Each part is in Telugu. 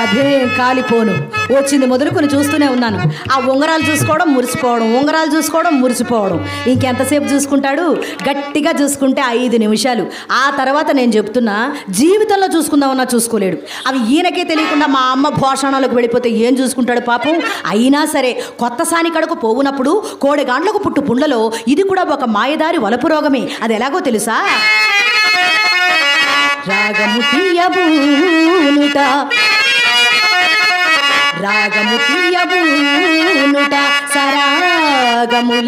అభ్యయం కాలిపోను. వచ్చింది మొదలుకొని చూస్తూనే ఉన్నాను. ఆ ఉంగరాలు చూసుకోవడం మురిసిపోవడం, ఉంగరాలు చూసుకోవడం మురిసిపోవడం. ఇంకెంతసేపు చూసుకుంటాడు? గట్టిగా చూసుకుంటే 5 నిమిషాలు. ఆ తర్వాత నేను చెప్తున్నా, జీవితంలో చూసుకుందామన్నా చూసుకోలేడు. అవి ఈయనకే తెలియకుండా మా అమ్మ భోషణాలకు వెళ్ళిపోతే ఏం చూసుకుంటాడు పాపం. అయినా సరే కొత్త సాని కడకు పోవునప్పుడు కోడెగాండ్లకు పుట్టు పుండ్లలో ఇది కూడా ఒక మాయదారి వలపు రోగమే. అది ఎలాగో తెలుసా? రాగము తీయబూనుట, రాగము తీయబూనుట, సరాగములాడుట,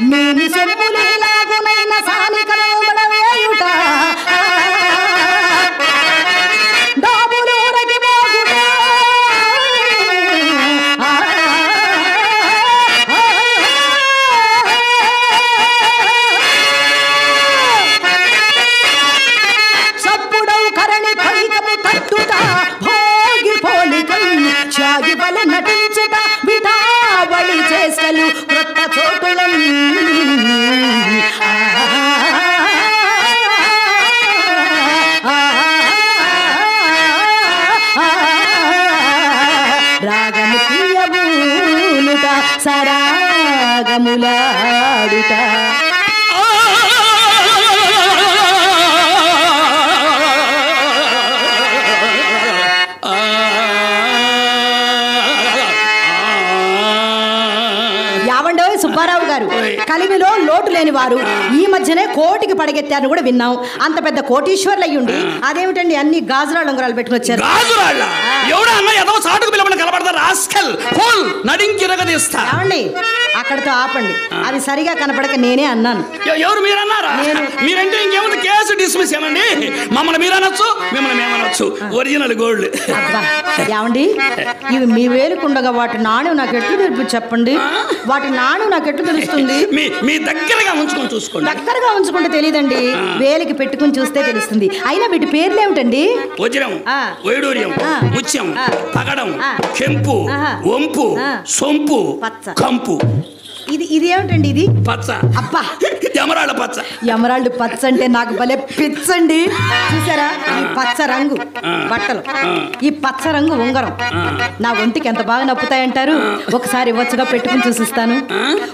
నీని సొమ్ములేలాగునైన సాని కలవబడవేయుట, డాబులూరగి మోగుట, సప్పుడవు కరణి పైకము తట్టుట, భోగి పోలికం చాగి బల నటించుట, విధావళి చేసలు క్రొత్త చోటులం, రాగము తీయబూనుట, సరాగములాడుట. యావండోయ్ సుబ్బారావు గారు, కలిమిలో లోటు లేని వారు ఈ మధ్యనే కోటికి పడగెత్తారని కూడా విన్నాం. అంత పెద్ద కోటీశ్వర్లు అయ్యుండి అదేమిటండి అన్ని గాజురాళ్ళు ఉంగరాలు పెట్టుకుని వచ్చారు? ఏమండి అక్కడితో ఆపండి. అది సరిగా కనపడక నేనే అన్నాను. ఎవరు మీరన్నారా? మీరంటే ఇంకేముంది, కేసు డిస్మిస్ ఏమండి. మమ్మల్ని మీరనొచ్చు, మిమ్మల్ని మేమనొచ్చు. Original gold. అబ్బా ఏమండి, ఇవి మీ వేలుకుండగా వాటి నాణ్యం నాకు ఎట్లు తెలుపు చెప్పండి. వాటి నాణ్యం నాకు ఎట్లు తెలుస్తుంది? మీ దగ్గరగా ఉంచుకొని చూసుకోండి. దగ్గరగా ఉంచుకుంటే తెలియదండి, వేలికి పెట్టుకుని చూస్తే తెలుస్తుంది. అయినా వీటి పేర్లు ఏమిటండి? వజ్రం, వైడూర్యం, ముత్యం, పగడం, కెంపు, వంపు, సొంపు, కంపు. ఇది ఏమిటండి? ఇది పచ్చ. అబ్బా ఎమరాల్డ్ పచ్చ. ఎమరాల్డ్ పచ్చ అంటే నాకు భలే పిచ్చండి. చూసారా ఈ పచ్చ రంగు బట్టలు, ఈ పచ్చ రంగు ఉంగరం నా ఒంటికి ఎంత బాగా నప్పుతాయంటారు. ఒకసారి ఇవ్వచ్చుగా పెట్టుకుని చూసిస్తాను,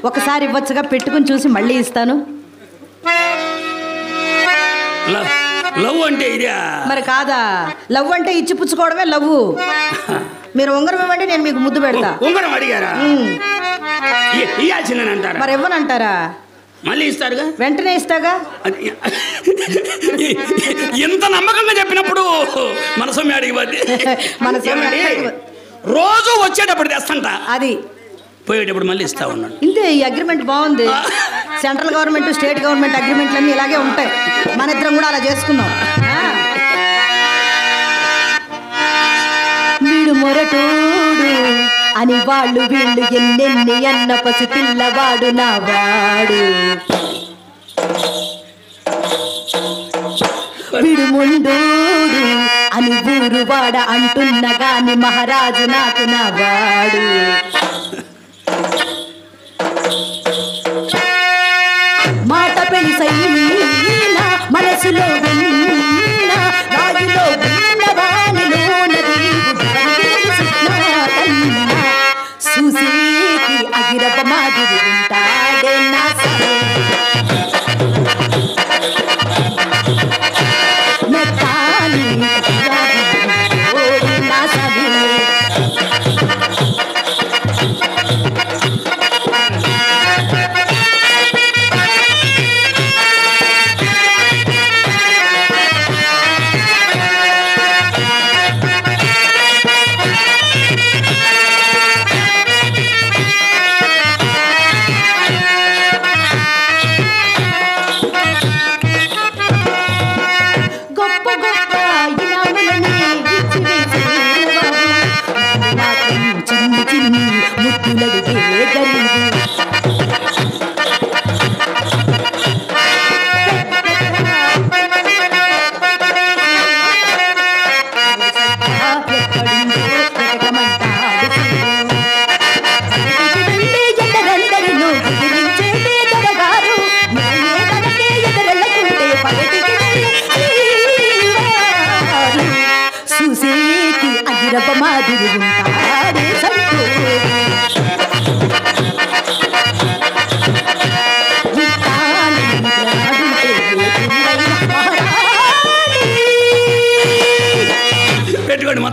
ఒకసారి ఇవ్వచ్చుగా పెట్టుకుని చూసి మళ్ళీ ఇస్తాను. లవ్ అంటే ఇదే మరి కాదా? లవ్ అంటే ఇచ్చి పుచ్చుకోవడమే లవ్. మీరు ఉంగరం ఇవ్వండి, నేను మీకు ముద్దు పెడతా. ఉంగరం అడిగారా? ఇయ్యాల్సిందేనంటారా? మరి ఇవ్వనంటారా? మళ్ళీ ఇస్తారుగా. వెంటనే ఇస్తాగా. ఎంత నమ్మకంగా చెప్పినప్పుడు మనసమ్మి అడిగి రోజు వచ్చేటప్పుడు తెస్తంట, అది పోయేటప్పుడు మళ్ళీ ఇస్తా ఉన్నాడు. ఇంతే. ఈ అగ్రిమెంట్ బాగుంది. సెంట్రల్ గవర్నమెంట్ స్టేట్ గవర్నమెంట్ అగ్రిమెంట్లు అన్నీ ఇలాగే ఉంటాయి. మన ఇద్దరం కూడా అలా చేసుకున్నాం. వీడు మొరటోడు అని వాళ్ళు వీళ్ళు ఎన్నెన్ని అన్న పసి పిల్లవాడు నా వాడు. వీడు ముండోడు అని ఊరు వాడ అంటున్న గాని మహారాజు నాకు నా వాడు. మాట పెళ్ళిసైన మనసులో ఉన్న రాజులో చూసేకి అగిరప మాదిరి ఉంటాడే నా మెత్తాలి నా సభి.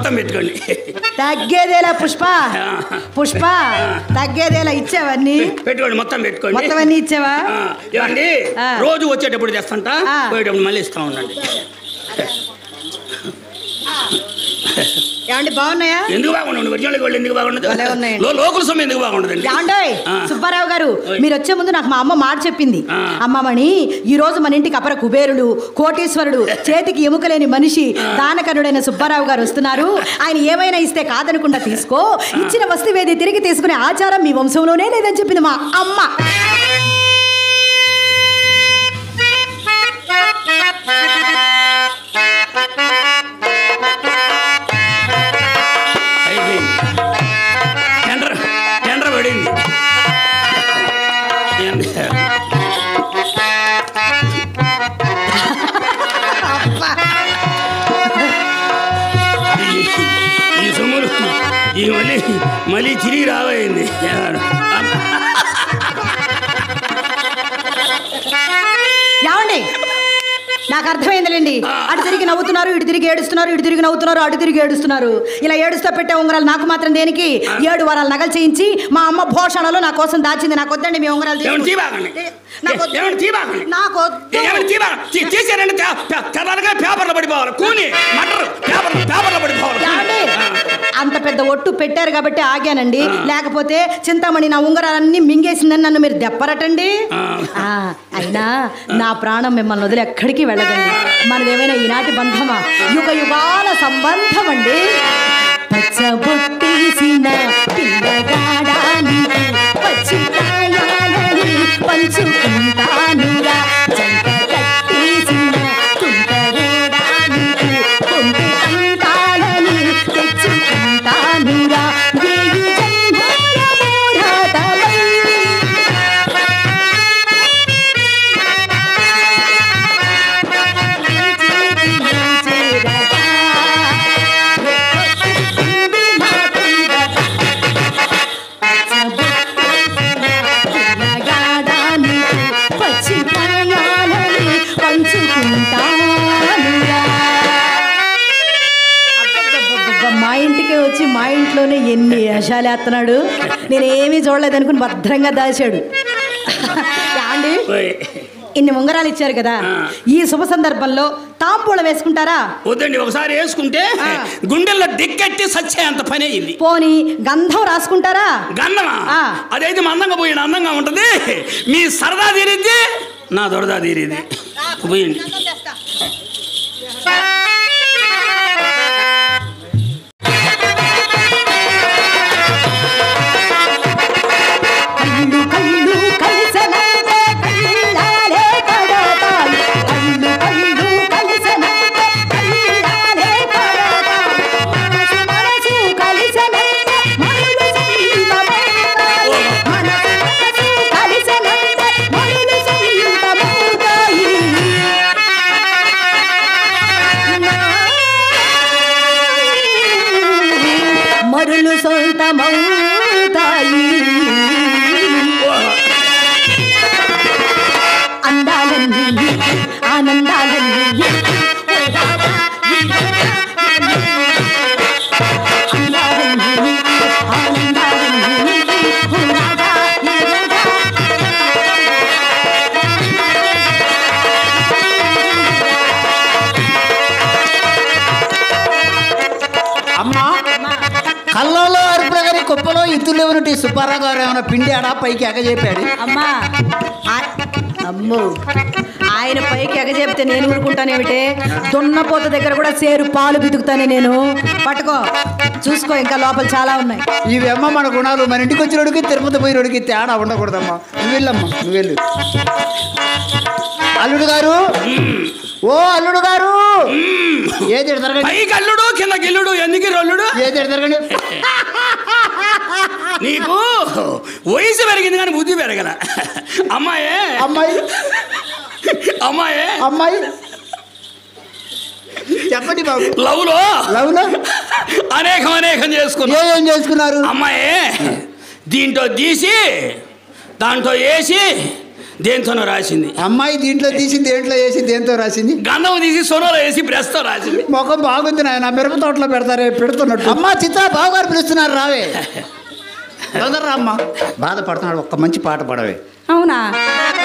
మొత్తం పెట్టుకోండి. తగ్గేదేలా పుష్ప, పుష్ప తగ్గేదేలా ఇచ్చావన్నీ పెట్టుకోండి, మొత్తం పెట్టుకోండి. మొత్తం అన్ని ఇచ్చావా? ఏమండి రోజు వచ్చేటప్పుడు తెస్తాంట, పోయేటప్పుడు మళ్ళీ ఇస్తా ఉండండి. ఏమండి బాగున్నాయా? ఎందుకు బాగుండదు? ఒరిజినల్ గోల్డ్ ఎందుకు బాగుండదు? లోకల్ సొమ్ము ఎందుకు బాగుండదండి? ఏమండోయ్ సుబ్బారావు గారు, మీరు వచ్చే ముందు నాకు మా అమ్మ మాట చెప్పింది. అమ్మమణి, ఈ రోజు మన ఇంటికి అపర కుబేరుడు, కోటీశ్వరుడు, చేతికి ఎముకలేని మనిషి, దానకరుడైన సుబ్బారావు గారు వస్తున్నారు. ఆయన ఏమైనా ఇస్తే కాదనకుండా తీసుకో, ఇచ్చిన వస్తువేది తిరిగి తీసుకునే ఆచారం మీ వంశంలోనే లేదని చెప్పింది మా అమ్మ. ఈ సొమ్ములు ఈ మళ్ళీ తిరిగి రాబోయింది. ఏమండి నాకు అర్థమైందిలేండి. అటు తిరిగి నవ్వుతున్నారు, ఇటు తిరిగి ఏడుస్తున్నారు, ఇటు తిరిగి నవ్వుతున్నారు, అటు తిరిగి ఏడుస్తున్నారు. ఇలా ఏడుస్తూ పెట్టే ఉంగరాలు నాకు మాత్రం దేనికి? 7 వారాలు నగలు చేయించి మా అమ్మ భోషణలో నా కోసం దాచింది. నాకు వద్దండి మీ ఉంగరాలు. పేపర్లో పడిపోవాలి, కూని మటర్ పేపర్లో పడిపోవాలి. అంత పెద్ద ఒట్టు పెట్టారు కాబట్టి ఆగానండి, లేకపోతే చింతామణి నా ఉంగరాలన్నీ మింగేసిందని నన్ను మీరు దెప్పరటండి. అయినా నా ప్రాణం మిమ్మల్ని వదిలి ఎక్కడికి వెళ్ళదండి. మనదేమైనా ఈనాటి బంధమా? యుగ యుగాల సంబంధం అండి. పచ్చబొట్టేసిన పిల్లగాడాని పచ్చికాయాలని పంచుకుంటానురా, జంట కట్టేసిన తుంటరేడానికి కొంటి అంతాలని తెచ్చుకుంటానురా, వేయి జన్మల పోరాటమై. మా ఇంటికే వచ్చి మా ఇంట్లోనే ఎన్ని యశాలు వేస్తున్నాడు. నేనేమీ చూడలేదు అనుకుని భద్రంగా దాచాడు. అండి ఇన్ని ఉంగరాలు ఇచ్చారు కదా, ఈ శుభ సందర్భంలో తాంబూలం వేసుకుంటారా? వద్దండి, ఒకసారి వేసుకుంటే గుండెల్లో దిక్కెట్టి సచ్చే అంత పని అయింది. పోనీ గంధం రాసుకుంటారా? గంధమా? అదైతే మందంగా పోయిన అందంగా ఉంటది. మీ సరదా తీరిద్ది, నా దొరదా తీరిద్ది. పోయండి. మరులు సొంతమవుతాయి, అందాలన్నీ ఆనందాలన్నీ అమ్మా, కళ్ళలో అరుపుల గారి కుప్పలో ఇత్తులు ఎవరిటి సుబ్బారావు గారు ఏమైనా పిండి ఆడా పైకి ఎగజేపాడు. అమ్మా అమ్మో, ఆయన పైకి ఎగజేపితే నేను ఊరుకుంటానేమిటే? దున్నపోత దగ్గర కూడా సేరు పాలు బితుకుతానే నేను. పట్టుకో, చూసుకో, ఇంకా లోపల చాలా ఉన్నాయి. ఇవేమో మన గుణాలు. మన ఇంటికి వచ్చినోడికి తిరుపతి పోయినోడికి తేడా ఉండకూడదమ్మా. నువ్వు వెళ్ళమ్మా, నువ్వు వెళ్ళు. అల్లుడు గారు, ఓ అల్లుడు గారు, ఏది జరగండి. పైకి అల్లుడు, కింద గిల్లుడు, ఎందుకు రొల్లుడు? ఏది జరగండి. నీకు వయసు పెరిగింది కానీ బుద్ధి పెరగల. అమ్మాయే అమ్మాయి, అమ్మాయే అమ్మాయి చెప్పండి బాబు. లవ్లో అనేకం చేసుకున్నారు. ఏం చేసుకున్నారు? అమ్మాయే దీంట్లో తీసి దాంట్లో వేసి దేంతోనో రాసింది. అమ్మాయి దీంట్లో తీసి దేంట్లో వేసి దేంతో రాసింది? గంధం తీసి సోనాలో వేసి బ్రష్తో రాసింది. ముఖం బాగుంది నాయన, మిరప తోటలో పెడతారే పెడుతున్నట్టు. అమ్మా చిత్త బావగారు పిలుస్తున్నారు, రావే. తొందర రామ్మా, బాధపడుతున్నాడు. ఒక్క మంచి పాట పడవే. అవునా,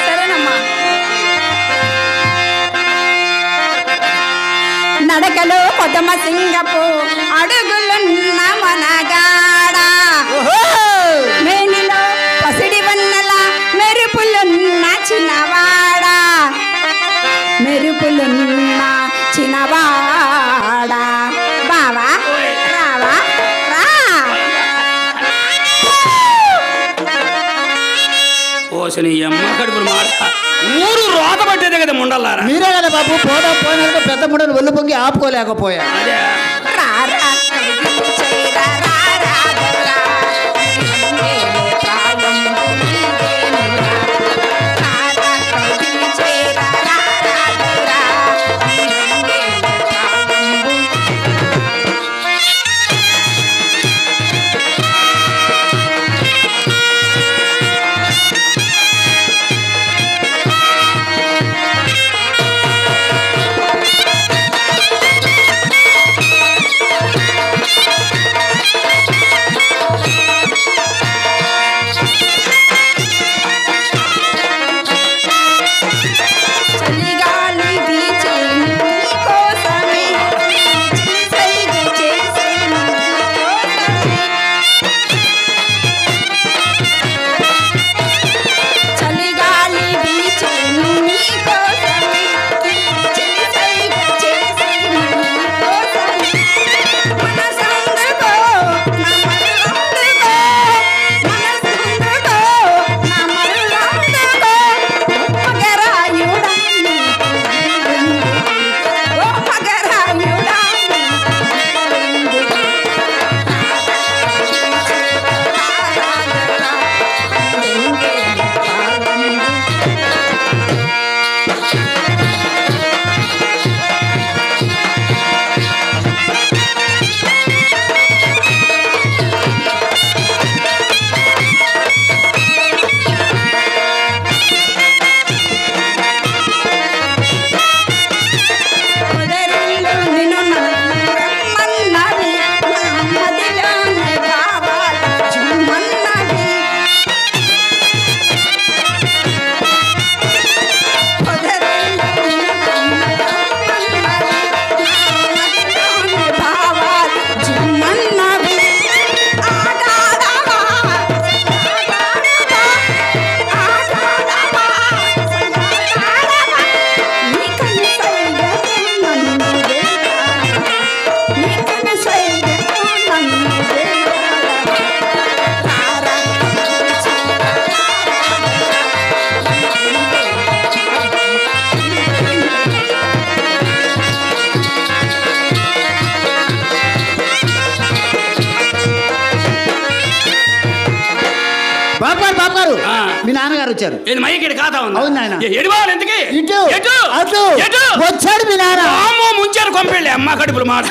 సరేనమ్మా. నడకలో కొదమ సింగపు అడుగులున్న మనగాడ, మేనిలో పసిడి వన్నెల మెరుపులున్న చిన్నవాడ, మెరుపులున్న చిన్నవాడ. బావా రావా రా. ఓసని అమ్మ కడుపులు మాట, ఊరు రోత పట్టేదే కదా ముండల్లారా. మీరే కదా బాబు, పోదా పోయినాక పెద్ద ముడని ఒళ్ళు పొంగి ఆపుకోలేకపోయా. అదే రా రా కడిగి చేరా రా రా రా. నీవేలే ప్రాణంబు నీవేనురా. రా రా కడిగి చేరా రా రా రా. నీవేలే ప్రాణంబు. చలిగాలి వీచేను నీకోసమే, సైగ చేసేను నీకోసమే. చలిగాలి వీచేను నీకోసమే, సైగ చేసేను నీకోసమే. మనసందుకో నా మరులందుకో, మనసందుకో నా మరులందుకో. మగరాయుడా ఓ మగరాయుడా. పొదరిల్లు నిన్ను రమ్మన్నవి, నా మదిలోని భావాలు చుమ్మన్నవి. పొదరిల్లు నిన్ను రమ్మన్నవి, నా మదిలోని భావాలు చుమ్మన్నవి. ఆడాడవా ఆడాడవా ఆడాడవా ఆడాడవా. నీ కన్నుసైగతో నన్ను వేడాడవా, నీ కన్నుసైగతో నన్ను వేడాడవా. రారా బాబు గారు, బాబు గారు, ఆ. మీ నాన్నగారు వచ్చారు. ఇది మైకి ఖాతా ఉంది. అవును నాయన. ఎడివాళ్ళు ఎందుకు ఇటు ఎటు అటు ఎటు వచ్చాడు మీ నాన్న. ముంచారు కొంపెళ్ళి అమ్మ కడుపులు మాట.